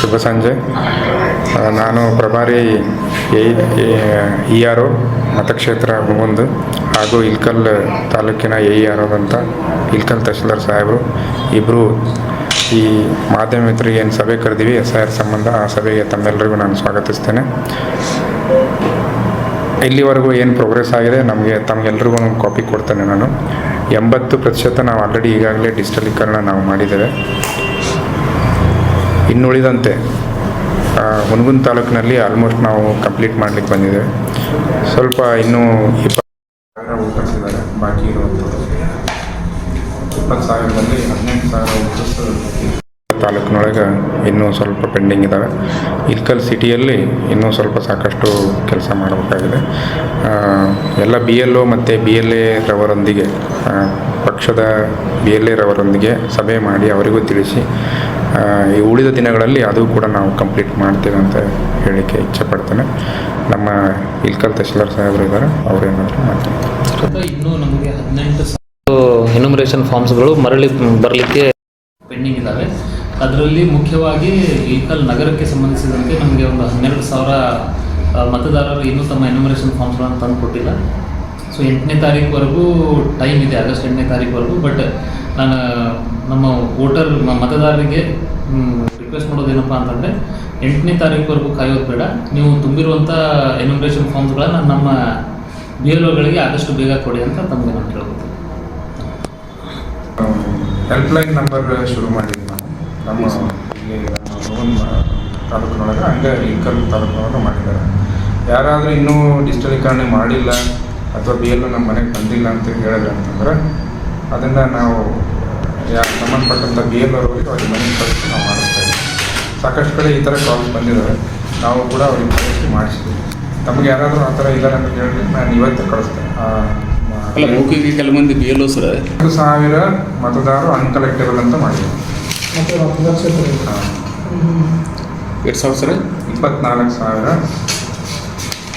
ಶುಭ ಸಂಜೆ. ನಾನು ಪ್ರಭಾರಿ ERO ಮತಕ್ಷೇತ್ರ 1 ಹಾಗೂ ಇಲ್ಕಲ್ ತಾಲೂಕಿನ ERO ಅಂತ ಇಲ್ಕಲ್ ತಹಶೀಲ್ದಾರ್ ಸಾಹೇಬರು ಇಬ್ಬರು ಈ ಮಾಧ್ಯಮ ಮಿತ್ರರಿಗೆ ಏನು ಸಭೆ ಕರೆದಿವಿ SIR ಸಂಬಂಧ, ಆ ಸಭೆಗೆ ತಮ್ಮೆಲ್ಲರಿಗೂ ನಾನು ಸ್ವಾಗತಿಸ್ತೇನೆ. ಇಲ್ಲಿವರೆಗೂ ಏನು ಪ್ರೋಗ್ರೆಸ್ ಆಗಿದೆ ತಮಗೆಲ್ಲರಿಗೂ ಒಂದು ಕಾಪಿ ಕೊಡ್ತೇನೆ. ನಾನು 80% ನಾವು ಆಲ್ರೆಡಿ ಈಗಾಗಲೇ ಡಿಜಿಟಲೀಕರಣ ನಾವು ಮಾಡಿದ್ದೇವೆ. ಇನ್ನುಳಿದಂತೆ ಹುನಗುಂದ ತಾಲೂಕಿನಲ್ಲಿ ಆಲ್ಮೋಸ್ಟ್ ನಾವು ಕಂಪ್ಲೀಟ್ ಮಾಡಲಿಕ್ಕೆ ಬಂದಿದ್ದೇವೆ. ಸ್ವಲ್ಪ ಇನ್ನೂ 20,000 ಉತ್ತರಿಸಿದ್ದಾರೆ. ಬಾಕಿ ಇರುವಂಥದ್ದು 20,000ದಲ್ಲಿ 18,000 ಉತ್ತರಿಸ ತಾಲೂಕಿನೊಳಗೆ ಇನ್ನೂ ಸ್ವಲ್ಪ ಪೆಂಡಿಂಗ್ ಇದ್ದಾವೆ. ಇಲ್ಕಲ್ ಸಿಟಿಯಲ್ಲಿ ಇನ್ನೂ ಸ್ವಲ್ಪ ಸಾಕಷ್ಟು ಕೆಲಸ ಮಾಡಬೇಕಾಗಿದೆ. ಎಲ್ಲ BLO ಮತ್ತು BLA ರವರೊಂದಿಗೆ, ಪಕ್ಷದ BLA ರವರೊಂದಿಗೆ ಸಭೆ ಮಾಡಿ ಅವರಿಗೂ ತಿಳಿಸಿ ಈ ಉಳಿದ ದಿನಗಳಲ್ಲಿ ಅದು ಕೂಡ ನಾವು ಕಂಪ್ಲೀಟ್ ಮಾಡ್ತೇವೆ ಅಂತ ಹೇಳಿಕೆ ಇಚ್ಛೆಪಡ್ತೇನೆ. ನಮ್ಮ ಇಲ್ಕಲ್ ತಹಶೀಲ್ದಾರ್ ಸಾಹೇಬರು ಇದ್ದಾರೆ, ಅವರೇನಾದರೂ ಮಾತಾಡ್ತಾರೆ. ಇನ್ನೂ ನಮಗೆ 18,000 ಎನ್ಯುಮರೇಷನ್ ಫಾರ್ಮ್ಸ್ಗಳು ಬರಲಿಕ್ಕೆ ಪೆಂಡಿಂಗ್ ಇದ್ದಾವೆ. ಅದರಲ್ಲಿ ಮುಖ್ಯವಾಗಿ ಇಲ್ಕಲ್ ನಗರಕ್ಕೆ ಸಂಬಂಧಿಸಿದಂತೆ ನಮಗೆ ಒಂದು 12,000 ಮತದಾರರು ಇನ್ನೂ ತಮ್ಮ ಎನ್ಯುಮರೇಷನ್ ಫಾರ್ಮ್ಸ್ಗಳನ್ನು ತಂದು ಕೊಟ್ಟಿಲ್ಲ. ಸೊ 8ನೇ ತಾರೀಕುವರೆಗೂ ಟೈಮ್ ಇದೆ, ಆಗಸ್ಟ್ 8ನೇ ತಾರೀಕುವರೆಗೂ. ಬಟ್ ನಾನು ನಮ್ಮ ಮತದಾರರಿಗೆ ರಿಕ್ವೆಸ್ಟ್ ಮಾಡೋದೇನಪ್ಪ ಅಂತಂದರೆ 8ನೇ ತಾರೀಕುವರೆಗೂ ಕಾಯೋದು ಬೇಡ. ನೀವು ತುಂಬಿರುವಂಥ ಎನ್ಯುಮರೇಷನ್ ಫಾರ್ಮ್ಸ್ಗಳನ್ನು ನಮ್ಮ BLOಗಳಿಗೆ ಆದಷ್ಟು ಬೇಗ ಕೊಡಿ ಅಂತ ತಮಗೆ ನಾನು ಕೇಳ್ಬೋದು. ಹೆಲ್ಪ್ಲೈನ್ ನಂಬರ್ ಶುರು ಮಾಡಿದ್ವಿ ನಾವು ನಮ್ಮ ಇಲ್ಲಿ ತಾಲೂಕಿನೊಳಗೆ, ಹಂಗೆ ಇಲ್ಕಲ್ ತಾಲೂಕಿನೊಳಗೆ ಮಾಡಿದ್ದಾರೆ. ಯಾರಾದರೂ ಇನ್ನೂ ಡಿಜಿಟಲೀಕರಣ ಮಾಡಿಲ್ಲ ಅಥವಾ BLO ನಮ್ಮ ಮನೆಗೆ ಬಂದಿಲ್ಲ ಅಂತ ಹೇಳಿದ್ರೆ ಅಂತಂದ್ರೆ ಅದನ್ನು ನಾವು ಸಂಬಂಧಪಟ್ಟಂಥ BLOರವರಿಗೆ ಅವ್ರಿಗೆ ಮನೆಗೆ ಕಳಿಸಿ ನಾವು ಮಾಡಿಸ್ತಾ ಇದ್ದೀವಿ. ಸಾಕಷ್ಟು ಕಡೆ ಈ ಥರ ಕಾಲ್ಸ್ ಬಂದಿದ್ದಾವೆ, ನಾವು ಕೂಡ ಅವ್ರಿಗೆ ಕಳಿಸಿ ಮಾಡಿಸ್ತೀವಿ. ತಮಗೆ ಯಾರಾದರೂ ಆ ಥರ ಇಲ್ಲ ಅಂತ ಹೇಳಿದ್ರೆ ನಾನು ಇವತ್ತು ಕಳಿಸ್ತೇನೆ. ಅಲ್ಲ, ಮೌಖಿಕ ಕೆಲವು ಮಂದಿ BLO ಸರ್ 1,000 ಮತದಾರರು ಅನ್ಕಲೆಕ್ಟೇಬಲ್ ಅಂತ ಮಾಡಿದ್ರು. ಎಷ್ಟು ಸಾವಿರ ಸರ್? 24,000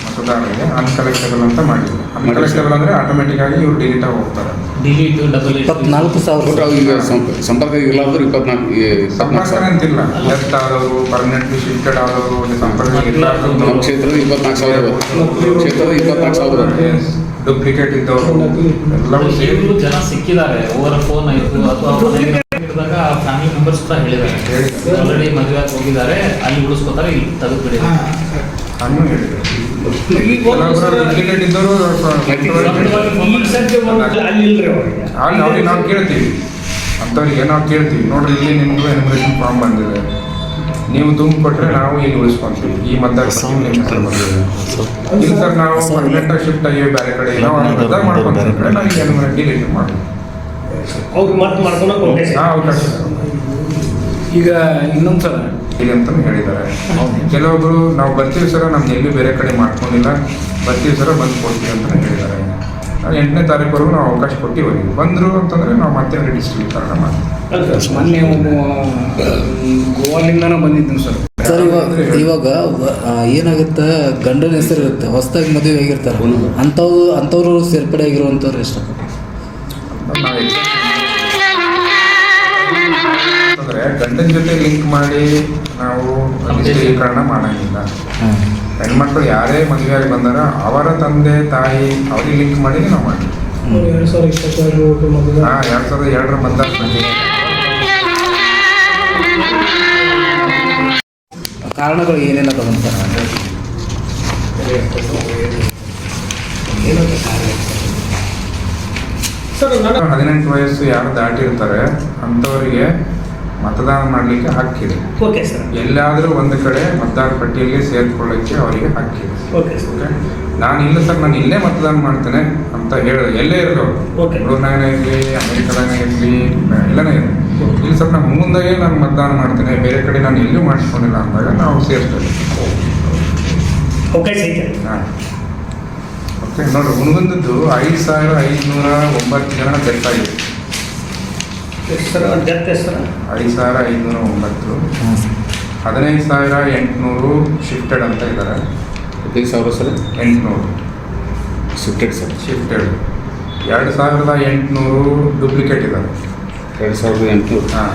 ಮತದಾರರಿಗೆ ಅನ್ಕಲೆಕ್ಟೇಬಲ್ ಅಂತ ಮಾಡಿದ್ರು. ಅನ್ಕಲೆಕ್ಟೇಬಲ್ ಅಂದರೆ ಆಟೋಮೆಟಿಕ್ ಆಗಿ ಇವ್ರು ಡಿಲೀಟ್ ಆಗಿ ಹೋಗ್ತಾರೆ. 24,000 ಈಗ ಸಂಪರ್ಕ ಇರಲಾರ್ದ್ರು 24 ಸಂಪರ್ಕ ಅಂತಿಲ್ಲ, ಡೆತ್ ಆದವರು, ಪರ್ಮನೆಂಟ್ಲಿ ಶಿಫ್ಟೆಡ್ ಆದವರು, ಸಂಪರ್ಕ ಇರಲಾರ್ದು, ನಮ್ಮ ಕ್ಷೇತ್ರದ 24,000, ಕ್ಷೇತ್ರದ 24,000 ಡೂಪ್ಲಿಕೇಟ್ ಇದ್ದವರು ಎಲ್ಲವೂ ಸೇರಿ ಜನ ಸಿಕ್ಕಿದ್ದಾರೆ. ಓವರ್ ಫೋನ್ ಆಯಿತು ಅಥವಾ ಹಿಡಿದಾಗ ಫ್ಯಾಮಿಲಿ ಮೆಂಬರ್ಸ್ ಕೂಡ ಹೇಳಿದ್ದಾರೆ, ಆಲ್ರೆಡಿ ಮದುವೆ ಆಗಿ ಹೋಗಿದ್ದಾರೆ, ಅಲ್ಲಿ ಉಳಿಸ್ಕೋತಾರೆ, ಇಲ್ಲಿ ತೆಗೆದುಬಿಡಿ ಅನ್ನೂ ಹೇಳಿದ್ದಾರೆ. ಡೂಪ್ಲಿಕೇಟ್ ಇದ್ದವರು ಅವ್ರಿಗೆ ನಾವು ಕೇಳ್ತೀವಿ, ಅಂಥವ್ರಿಗೆ ನಾವು ಕೇಳ್ತೀವಿ, ನೋಡ್ರಿ ಇಲ್ಲಿ ನಿಮ್ಮದು ಎನ್ಯುಮರೇಷನ್ ಫಾರ್ಮ್ ಬಂದಿದೆ, ನೀವು ತುಂಬಿಕೊಟ್ರೆ ನಾವು ಇಲ್ಲಿ ಉಳಿಸ್ಕೊಂತೀವಿ, ಈ ಮತದಾರ ಇಲ್ಲ ಸರ್ ನಾವು ಪರ್ಮನೆಂಟಾಗಿ ಶಿಫ್ಟ್ ಆಗಿ ಬೇರೆ ಕಡೆ ನಾವು ಮತದಾರ ಮಾಡ್ಕೊಂತೀವಿ ಕಡೆ ನಾವು ಈಗ ಡಿಲೀಟ್ ಮಾಡಿ ಅವ್ರಿಗೆ ಮತ್ತೆ ಮಾಡ್ಕೊಳಕ್ಕೆ ಅವಕಾಶ ಈಗ ಇನ್ನೊಂದು ಸಲ ಇಲ್ಲಿ ಅಂತ ಹೇಳಿದ್ದಾರೆ. ಕೆಲವೊಬ್ಬರು ನಾವು ಬರ್ತೀವಿ ಸರ, ನಮ್ದು ಎಲ್ಲಿ ಬೇರೆ ಕಡೆ ಮಾಡ್ಕೊಂಡಿಲ್ಲ, ಬರ್ತೀವಿ ಸರ ಬಂದು ಕೊಡ್ತೀವಿ ಅಂತ ಹೇಳಿದ್ದಾರೆ. 8ನೇ ತಾರೀಕುವರೆಗೂ ನಾವು ಅವಕಾಶ ಕೊಟ್ಟಿವಿ. ಬಂದರು ಅಂತಂದರೆ ನಾವು ಮತ್ತೆ ಡಿಜಿಟಲೀಕರಣ ಮಾಡ್ತೀವಿ. ಮೊನ್ನೆ ಗೋವಾಲಿಂದನೂ ಬಂದಿದ್ದೀನಿ ಸರ್. ಸರ್ ಇವಾಗ ಏನಾಗುತ್ತೆ, ಗಂಡನ ಹೆಸರು ಇರುತ್ತೆ, ಹೊಸದಾಗಿ ಮದುವೆ ಆಗಿರ್ತಾರೆ, ಅಂಥವ್ರು ಸೇರ್ಪಡೆ ಆಗಿರುವಂಥವ್ರು ಎಷ್ಟು? ಅಂದರೆ ಗಂಡನ ಜೊತೆ ಲಿಂಕ್ ಮಾಡಿ ನಾವು ಡಿಜಿಟಲೀಕರಣ ಮಾಡಂಗಿಲ್ಲ. ಹೆಣ್ಮಕ್ಳು ಯಾರೇ ಮದುವೆಯಾಗಿ ಬಂದಾರ ಅವರ ತಂದೆ ತಾಯಿ ಅವ್ರಿಗೆ ಲಿಂಕ್ ಮಾಡಿ ನಾವು ಮಾಡಿ 2002 ಮತದಾರ ಸಂಖ್ಯೆ. ಕಾರಣಗಳು ಏನೆಲ್ಲ ತಗೊಂತಾರೆ? 18 ವಯಸ್ಸು ಯಾರು ದಾಟಿರ್ತಾರೆ ಅಂಥವರಿಗೆ ಮತದಾನ ಮಾಡಲಿಕ್ಕೆ ಹಕ್ಕಿದೆ. Okay sir. ಎಲ್ಲಾದರೂ ಒಂದು ಕಡೆ ಮತದಾರ ಪಟ್ಟಿಯಲ್ಲಿ ಸೇರಿಕೊಳ್ಳೋಕ್ಕೆ ಅವರಿಗೆ ಹಕ್ಕಿದೆ. ಓಕೆ ಓಕೆ, ನಾನು ಇಲ್ಲ ಸರ್ ನಾನು ಇಲ್ಲೇ ಮತದಾನ ಮಾಡ್ತೇನೆ ಅಂತ ಎಲ್ಲೇ ಇರಲಿ, ಬೆಂಗಳೂರಿನಾಗೇ ಇರಲಿ, ಅಮೆರಿಕದಾಗೇ ಇರಲಿ, ಎಲ್ಲನೇ ಇರಲಿ, ಇಲ್ಲ ಸರ್ ನಾನು ಮುಂದಾಗೆ ನಾನು ಮತದಾನ ಮಾಡ್ತೇನೆ, ಬೇರೆ ಕಡೆ ನಾನು ಎಲ್ಲೂ ಮಾಡಿಸ್ಕೊಂಡಿಲ್ಲ ಅಂದಾಗ ನಾವು ಸೇರಿಸ್ತೇವೆ. ಹಾಂ, ಓಕೆ. ನೋಡಿರಿ, ಹುನಗುಂದದ್ದು 5,509 ಜನ ಡೆತ್ ಆಗಿದೆ. 5,509, 15,800 ಶಿಫ್ಟೆಡ್ ಅಂತ ಇದ್ದಾರೆ. 15,000 ಸರ್ 800 ಶಿಫ್ಟೆಡ್ ಸರ್. 2,800 ಡೂಪ್ಲಿಕೇಟ್ ಇದ್ದಾರೆ. 2,800. ಹಾಂ,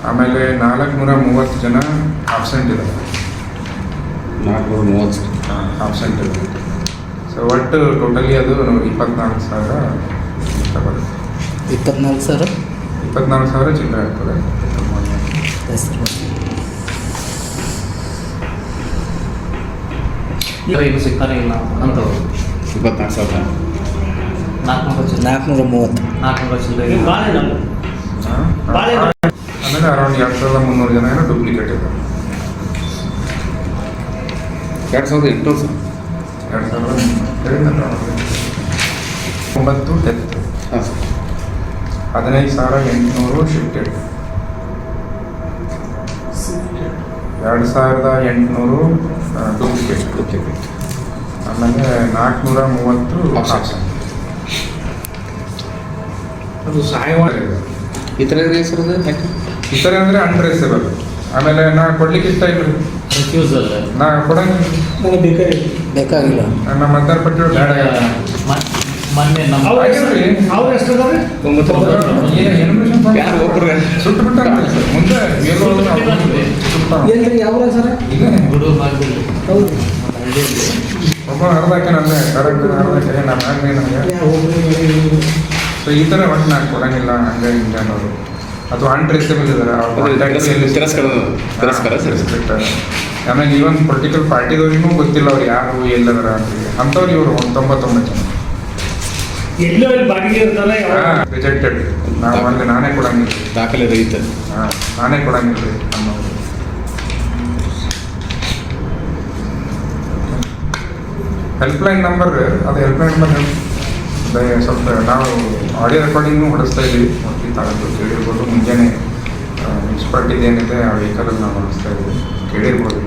ಆಮೇಲೆ 430 ಜನ ಆಬ್ಸೆಂಟ್ ಇದ್ದಾರೆ. 430 ಸರ್. ಆಬ್ಸೆಂಟ್ ಇದೆ. ಸೊ ಒಟ್ಟು ಟೋಟಲಿ ಅದು 24,000 ಇಷ್ಟ ಬರುತ್ತೆ. 24,000 24,000 ಚಿಲ್ಲರೆ ಆಗ್ತದೆ. ಈಗ ಇದು ಸಿಗ್ತಾನೆ ಇಲ್ಲ ಅಂತವ್ರು 24,000. 400 ಚಿಲ್ಲರೆ 430. 400 ಚಿಲ್ಲರೆ ಆಮೇಲೆ ಅರೌಂಡ್ 2,300 ಜನ ಏನೋ ಡೂಪ್ಲಿಕೇಟ್ ಇದೆ. 2,800 ಸರ್. 9 ಡೆತ್, ಹಾಂ ಸರ್. 15,800 ಶಿಫ್ಟೆಡ್, 2,800 ಡೂಪ್ಲಿಕೇಟ್, ಆಮೇಲೆ 430 Absent. ಅದು ಸಹಾಯವಾಣಿ ಈ ಥರ ಇದೆ ಸರ್ ಅದು ಯಾಕೆ? ಈ ಥರ ಅಂದರೆ ಅನ್ಟ್ರೇಸಬಲ್. ಆಮೇಲೆ ನಾ ಕೊಡ್ಲಿಕ್ಕೆ ಇಷ್ಟ ಇಲ್ಲ, ರಿಫ್ಯೂಸಲ್. ನಾ ಕೊಡಂಗಿಲ್ಲ, ನನಗೆ ಬೇಕಾಗಿಲ್ಲ. ನಮ್ಮ ಮತದಾರ ಪಟ್ಟಿಗಳು ಬೇಡ. ಮೊನ್ನೆ ನಮ್ಮ ಅವ್ರು ಎಷ್ಟು ಅದಾವೆ? 900. ಯಾರು ಒಬ್ಬರು ಸುಟ್ಟು ಬಿಟ್ಟಾರ ಮುಂದೆ ಎಲ್ಲಿ ಯಾವ ಸರ್? ಗುಡು ಭಾಗದಲ್ಲಿ ಹೌದು. ಒಬ್ಬ ಅರ್ಧಕ್ಕೆ ನನ್ನೇ ಕರೆಕ್ಟ್ ಅರ್ಧಕ್ಕೆ ನಾನು ಆಗಲಿ ನನಗೆ. ಸೊ ಈ ಥರ ಒಟ್ಟು ನಾನು ಕೊಡಂಗಿಲ್ಲ ಹಂಗೆ ಹಿಂಗೆ ಅನ್ನೋರು, ಅಥವಾ ಅನ್ಟ್ರೇಸಬಲ್ ಇದ್ದಾರೆ ತಿರಸ್ಕಾರ ಸರ್. ಆಮೇಲೆ ಈವನ್ ಪೊಲಿಟಿಕಲ್ ಪಾರ್ಟಿದವ್ರಿಗೂ ಗೊತ್ತಿಲ್ಲ ಅವ್ರು ಯಾರು ಎಲ್ಲದರ ಅಂತ. ಅಂಥವ್ರು ಇವರು 99 ಜನ ಎಲ್ಲೋ ಇಲ್ಲಿ ಬಾಡಿಗೆ ಇರ್ತಾರ. ರಿಜೆಕ್ಟೆಡ್. ನಾವು ಅಲ್ಲಿ ನಾನೇ ಕೊಡಂಗಿಲ್ಲ, ದಾಖಲೆ ರಹಿತ. ನಾನೇ ಕೊಡಂಗಿಲ್ಲ ರೀ ಅನ್ನೋರು. ಹೆಲ್ಪ್ಲೈನ್ ನಂಬರ್, ಅದು ಹೆಲ್ಪ್ಲೈನ್ ನಂಬರ್ ಸ್ವಲ್ಪ ನಾವು ಆಡಿಯೋ ರೆಕಾರ್ಡಿಂಗ್ನು ಹೊಡಿಸ್ತಾ ಇದ್ದೀವಿ. ಮೋಸ್ಟ್ಲಿ ತಾವು ಕೇಳಿರ್ಬೋದು, ಮುಂಜಾನೆ ಮುನ್ಸಿಪಾಲ್ಟಿದು ಏನಿದೆ ಆ ವೆಹಿಕಲಲ್ಲಿ ನಾವು ಹೊಡಿಸ್ತಾ ಇದ್ದೀವಿ, ಕೇಳಿರ್ಬೋದು.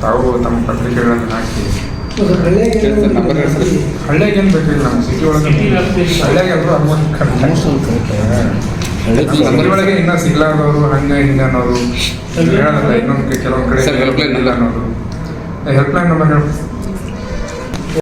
ತಾವು ತಮ್ಮ ಪತ್ರಿಕೆಗಳನ್ನು ಹಾಕಿ. ನಂಬರ್ ಹೇಳಿ ಸರ್. ಹಳ್ಳಿಯಾಗೇನು ಬೇಕಿಲ್ಲ, ನಮ್ಮ ಸಿಟಿ ಒಳಗೆ ಹಳ್ಳಿಯಾಗ ಎಲ್ಲರೂ ಆಲ್ಮೋಸ್ಟ್ ಸಿಟಿ ಒಳಗೆ ಇನ್ನೂ ಸಿಗ್ಲಾರ್ದವರು ಹಂಗೆ ಹಿಂಗೆ ಅನ್ನೋರು ಹೇಳೋದಲ್ಲ. ಇನ್ನೊಂದು ಕೆಲವೊಂದು ಕಡೆ ಸರ್, ಹೆಲ್ಪ್ಲೈನ್ ಇಲ್ಲ ಅನ್ನೋದು. ಹೆಲ್ಪ್ಲೈನ್ ನಂಬರ್ ಹೇಳಿ.